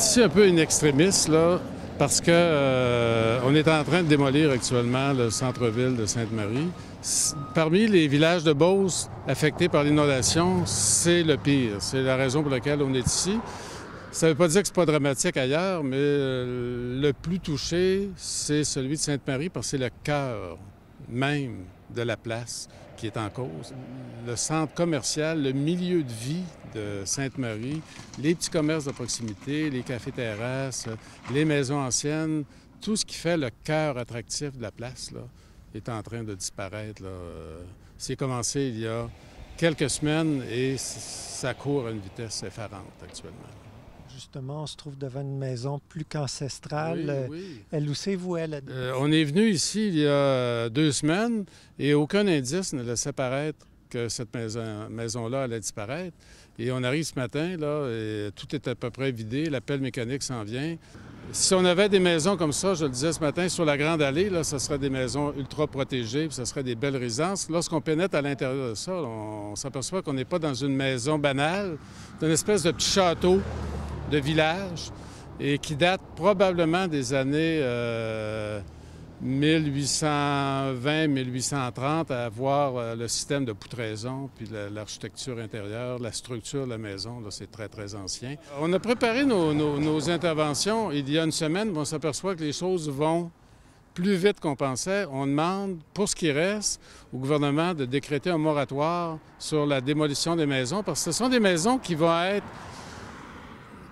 ici un peu in extremis, là, parce que on est en train de démolir actuellement le centre-ville de Sainte-Marie. Parmi les villages de Beauce affectés par l'inondation, c'est le pire. C'est la raison pour laquelle on est ici. Ça ne veut pas dire que ce n'est pas dramatique ailleurs, mais le plus touché, c'est celui de Sainte-Marie, parce que c'est le cœur même de la place qui est en cause. Le centre commercial, le milieu de vie de Sainte-Marie, les petits commerces de proximité, les cafés-terrasses, les maisons anciennes, tout ce qui fait le cœur attractif de la place, là, est en train de disparaître. C'est commencé il y a quelques semaines et ça court à une vitesse effarante actuellement. Justement, on se trouve devant une maison plus qu'ancestrale. Oui, oui. Elle aussi vouait la... On est venu ici il y a 2 semaines et aucun indice ne laissait paraître que cette maison-là allait disparaître. Et on arrive ce matin, là, et tout est à peu près vidé, la pelle mécanique s'en vient. Si on avait des maisons comme ça, je le disais ce matin, sur la Grande Allée, là, ce serait des maisons ultra protégées, puis ce serait des belles résidences. Lorsqu'on pénètre à l'intérieur de ça, on s'aperçoit qu'on n'est pas dans une maison banale, c'est une espèce de petit château de village et qui date probablement des années 1820-1830 à voir le système de poutraison, puis l'architecture intérieure, la structure de la maison, là, c'est très, très ancien. On a préparé nos interventions il y a une semaine, on s'aperçoit que les choses vont plus vite qu'on pensait. On demande, pour ce qui reste, au gouvernement de décréter un moratoire sur la démolition des maisons, parce que ce sont des maisons qui vont être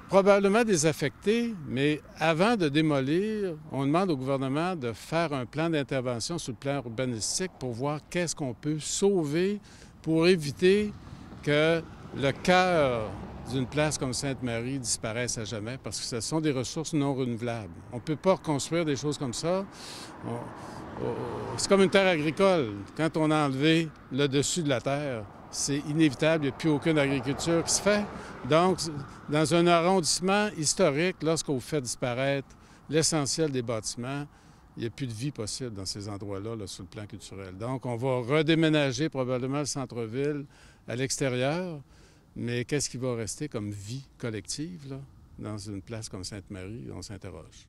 probablement désaffectés, mais avant de démolir, on demande au gouvernement de faire un plan d'intervention sur le plan urbanistique pour voir qu'est-ce qu'on peut sauver pour éviter que le cœur d'une place comme Sainte-Marie disparaisse à jamais, parce que ce sont des ressources non renouvelables. On ne peut pas reconstruire des choses comme ça. C'est comme une terre agricole. Quand on a enlevé le dessus de la terre, c'est inévitable, il n'y a plus aucune agriculture qui se fait. Donc, dans un arrondissement historique, lorsqu'on fait disparaître l'essentiel des bâtiments, il n'y a plus de vie possible dans ces endroits-là, là, sur le plan culturel. Donc, on va redéménager probablement le centre-ville à l'extérieur, mais qu'est-ce qui va rester comme vie collective, là, dans une place comme Sainte-Marie? On s'interroge.